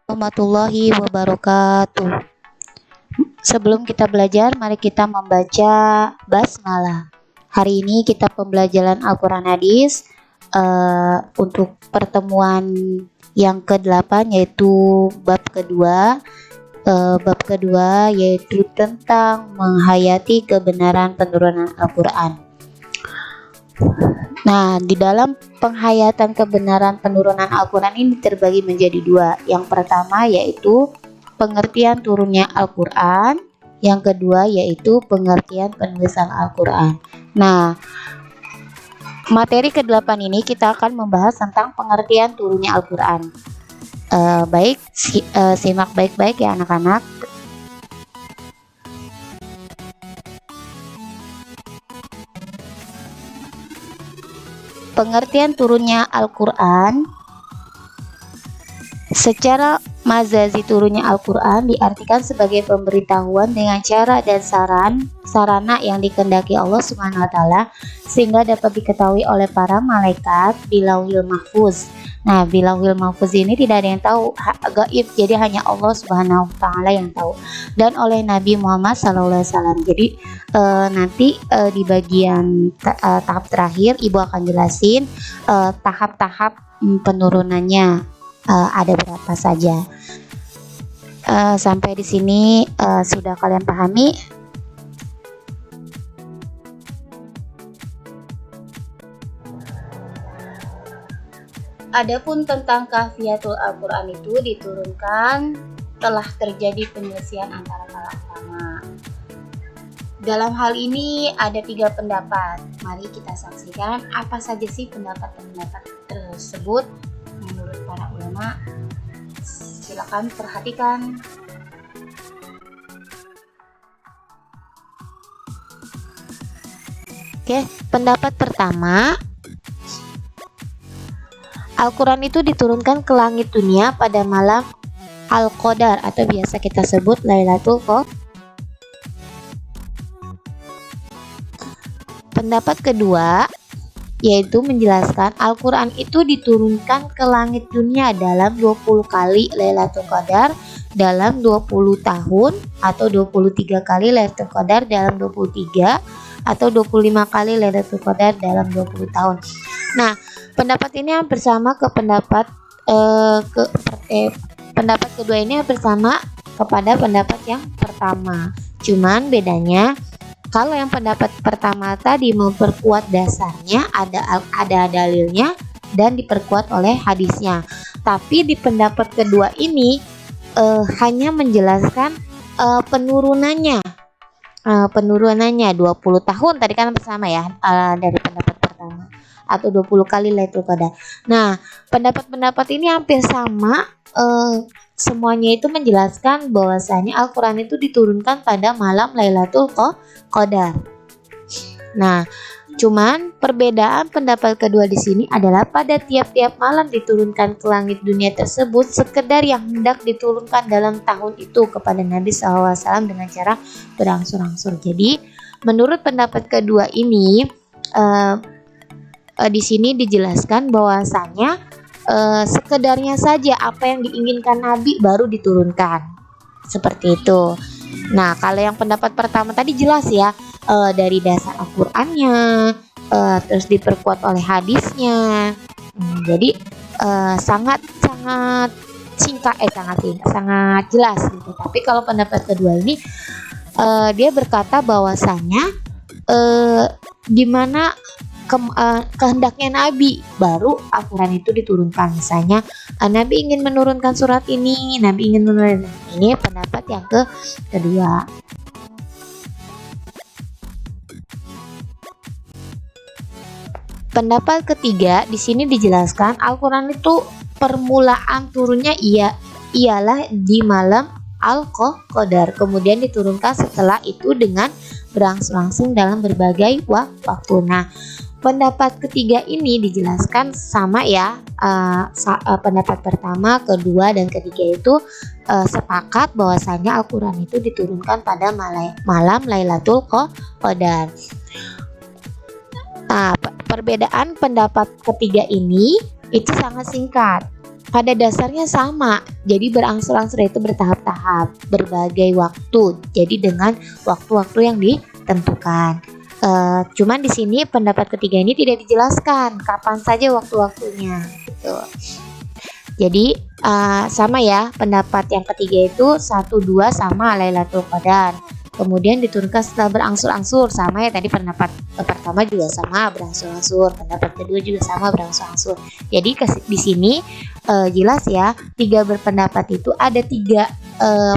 Warahmatullahi wabarakatuh. Sebelum kita belajar, mari kita membaca basmalah. Hari ini kita pembelajaran Al-Quran Hadis untuk pertemuan yang ke-8, yaitu bab kedua. Bab kedua yaitu tentang menghayati kebenaran penurunan Al-Quran. Nah, di dalam penghayatan kebenaran penurunan Al-Quran ini terbagi menjadi dua. Yang pertama yaitu pengertian turunnya Al-Quran. Yang kedua yaitu pengertian penulisan Al-Quran. Nah, materi ke-8 ini kita akan membahas tentang pengertian turunnya Al-Quran. Baik, simak baik-baik ya anak-anak. Pengertian turunnya Al-Quran. Secara majazi turunnya Al-Quran diartikan sebagai pemberitahuan dengan cara dan sarana yang dikehendaki Allah Subhanahu wa taala sehingga dapat diketahui oleh para malaikat di Lauhil Mahfuz. Nah, di Lauhil Mahfuz ini tidak ada yang tahu, gaib, jadi hanya Allah Subhanahu wa taala yang tahu, dan oleh Nabi Muhammad SAW. Jadi nanti di bagian tahap terakhir Ibu akan jelasin tahap-tahap penurunannya ada berapa saja. Sampai di sini sudah kalian pahami? Adapun tentang kafiyatul Al-Quran itu diturunkan telah terjadi penyelesaian antara para ulama. Dalam hal ini ada 3 pendapat. Mari kita saksikan apa saja sih pendapat-pendapat tersebut menurut para ulama. Silakan perhatikan. Oke, pendapat pertama, Al-Quran itu diturunkan ke langit dunia pada malam Al-Qadar atau biasa kita sebut Lailatul Qadar. Pendapat kedua yaitu menjelaskan Al-Quran itu diturunkan ke langit dunia dalam 20 kali Lailatul Qadar dalam 20 tahun atau 23 kali Lailatul Qadar dalam 23 atau 25 kali Lailatul Qadar dalam 20 tahun. Nah, pendapat ini hampir sama ke pendapat pendapat kedua ini hampir sama kepada pendapat yang pertama. Cuman bedanya kalau yang pendapat pertama tadi memperkuat dasarnya, ada dalilnya dan diperkuat oleh hadisnya. Tapi di pendapat kedua ini hanya menjelaskan penurunannya 20 tahun tadi kan bersama ya dari pendapat pertama atau 20 kali Lailatul Qadar. Nah, pendapat-pendapat ini hampir sama, semuanya itu menjelaskan bahwasanya Al-Quran itu diturunkan pada malam Lailatul Qadar. Nah, cuman perbedaan pendapat kedua di sini adalah pada tiap-tiap malam diturunkan ke langit dunia tersebut sekedar yang hendak diturunkan dalam tahun itu kepada Nabi SAW dengan cara berangsur-angsur. Jadi, menurut pendapat kedua ini di sini dijelaskan bahwasanya sekedarnya saja apa yang diinginkan Nabi baru diturunkan seperti itu. Nah, kalau yang pendapat pertama tadi jelas ya, dari dasar Al-Qur'annya, terus diperkuat oleh hadisnya. Jadi sangat singkat, sangat jelas gitu. Tapi kalau pendapat kedua ini dia berkata bahwasanya di mana kehendaknya Nabi baru Al-Quran itu diturunkan. Misalnya Nabi ingin menurunkan surat ini, Nabi ingin menurunkan ini. Pendapat yang kedua. Pendapat ketiga di sini dijelaskan Al-Quran itu permulaan turunnya ialah di malam Al-Qadar, kemudian diturunkan setelah itu dengan berangsur-angsur dalam berbagai waktu. Nah, pendapat ketiga ini dijelaskan sama ya, pendapat pertama, kedua, dan ketiga itu sepakat bahwasanya Al-Quran itu diturunkan pada malam Lailatul Qadar. Nah, perbedaan pendapat ketiga ini itu sangat singkat. pada dasarnya sama, jadi berangsur-angsur itu bertahap-tahap, berbagai waktu, jadi dengan waktu-waktu yang ditentukan. Cuman di sini pendapat ketiga ini tidak dijelaskan kapan saja waktu-waktunya gitu. Jadi sama ya, pendapat yang ketiga itu 1-2 sama Lailatul Qadar. Kemudian diturunkan setelah berangsur-angsur, sama ya tadi pendapat pertama juga sama berangsur-angsur, pendapat kedua juga sama berangsur-angsur. Jadi di sini jelas ya, tiga berpendapat itu ada tiga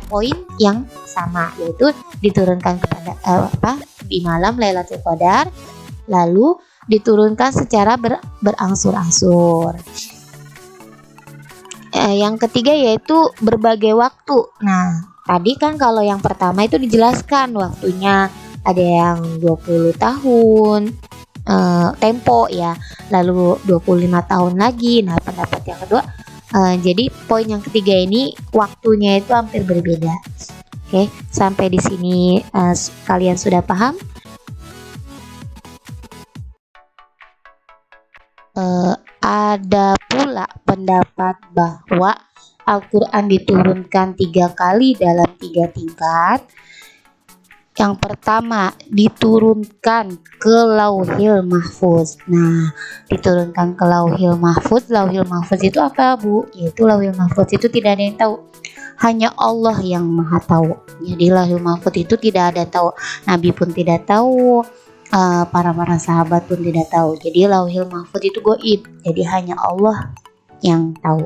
poin yang sama, yaitu diturunkan kepada di malam Lailatul Qadar, lalu diturunkan secara berangsur-angsur. Yang ketiga yaitu berbagai waktu. Nah, tadi kan kalau yang pertama itu dijelaskan waktunya, ada yang 20 tahun tempo ya, lalu 25 tahun lagi. Nah, pendapat yang kedua, jadi poin yang ketiga ini waktunya itu hampir berbeda. Oke, sampai di sini kalian sudah paham? Ada pula pendapat bahwa Al-Quran diturunkan 3 kali dalam 3 tingkat. Yang pertama diturunkan ke Lauhil Mahfuz. Nah, diturunkan ke Lauhil Mahfuz. Lauhil Mahfuz itu apa, Bu? Yaitu Lauhil Mahfuz itu tidak ada yang tahu, hanya Allah yang Maha tahu. Jadi Lauhil Mahfuz itu tidak ada yang tahu, Nabi pun tidak tahu, para sahabat pun tidak tahu. Jadi Lauhil Mahfuz itu gaib, jadi hanya Allah yang tahu.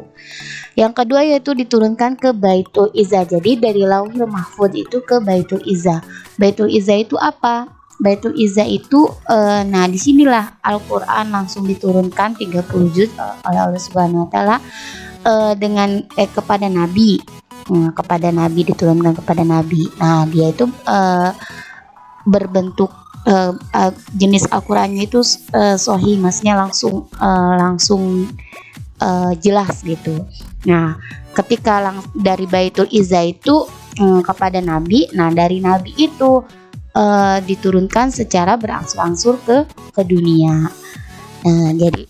Yang kedua yaitu diturunkan ke Baitul Izzah. Jadi dari Lauhil Mahfuz itu ke Baitul Izzah. Baitul Izzah itu apa? Baitul Izzah itu nah disinilah Al-Quran langsung diturunkan 30 juz oleh Allah Subhanahu Wa Taala dengan kepada Nabi. Kepada Nabi, diturunkan kepada Nabi. Nah, dia itu berbentuk jenis Al-Qurannya itu sahih, maksudnya langsung jelas gitu. Nah, ketika dari Baitul Izzah itu kepada Nabi, nah dari Nabi itu diturunkan secara berangsur-angsur ke dunia. Jadi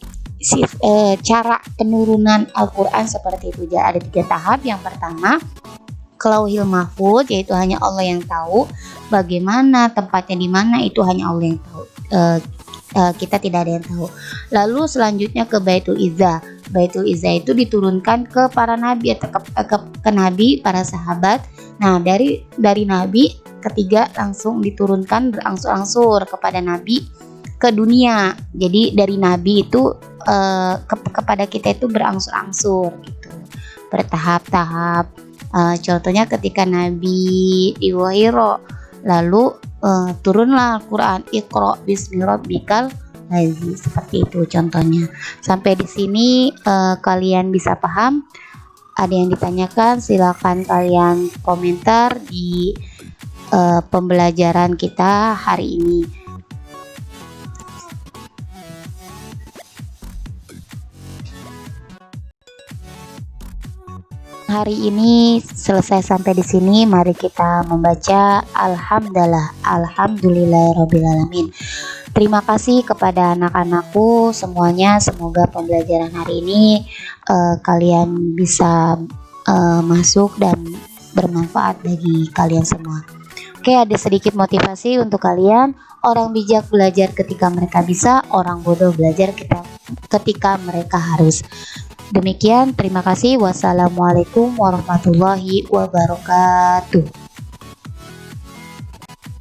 cara penurunan Al-Quran seperti itu. Jadi ada 3 tahap. Yang pertama ke Lauhil Mahfuz, yaitu hanya Allah yang tahu. Bagaimana tempatnya, di mana, itu hanya Allah yang tahu. Kita tidak ada yang tahu. Lalu selanjutnya ke Baitul Izzah. Baitul Izzah itu diturunkan ke para nabi atau ke nabi, para sahabat. Nah, dari nabi ketiga langsung diturunkan berangsur-angsur kepada nabi ke dunia. Jadi dari nabi itu kepada kita itu berangsur-angsur gitu, bertahap-tahap. Contohnya ketika Nabi di Wahiro, lalu turunlah Al-Quran, Iqra bismi rabbikal ladzi, seperti itu contohnya. Sampai di sini kalian bisa paham? Ada yang ditanyakan, silakan kalian komentar di pembelajaran kita hari ini. Hari ini selesai sampai di sini. Mari kita membaca Alhamdulillahirobbilalamin. Terima kasih kepada anak-anakku semuanya. Semoga pembelajaran hari ini kalian bisa masuk dan bermanfaat bagi kalian semua. Oke, ada sedikit motivasi untuk kalian. Orang bijak belajar ketika mereka bisa, orang bodoh belajar ketika mereka harus. Demikian, terima kasih. Wassalamualaikum warahmatullahi wabarakatuh.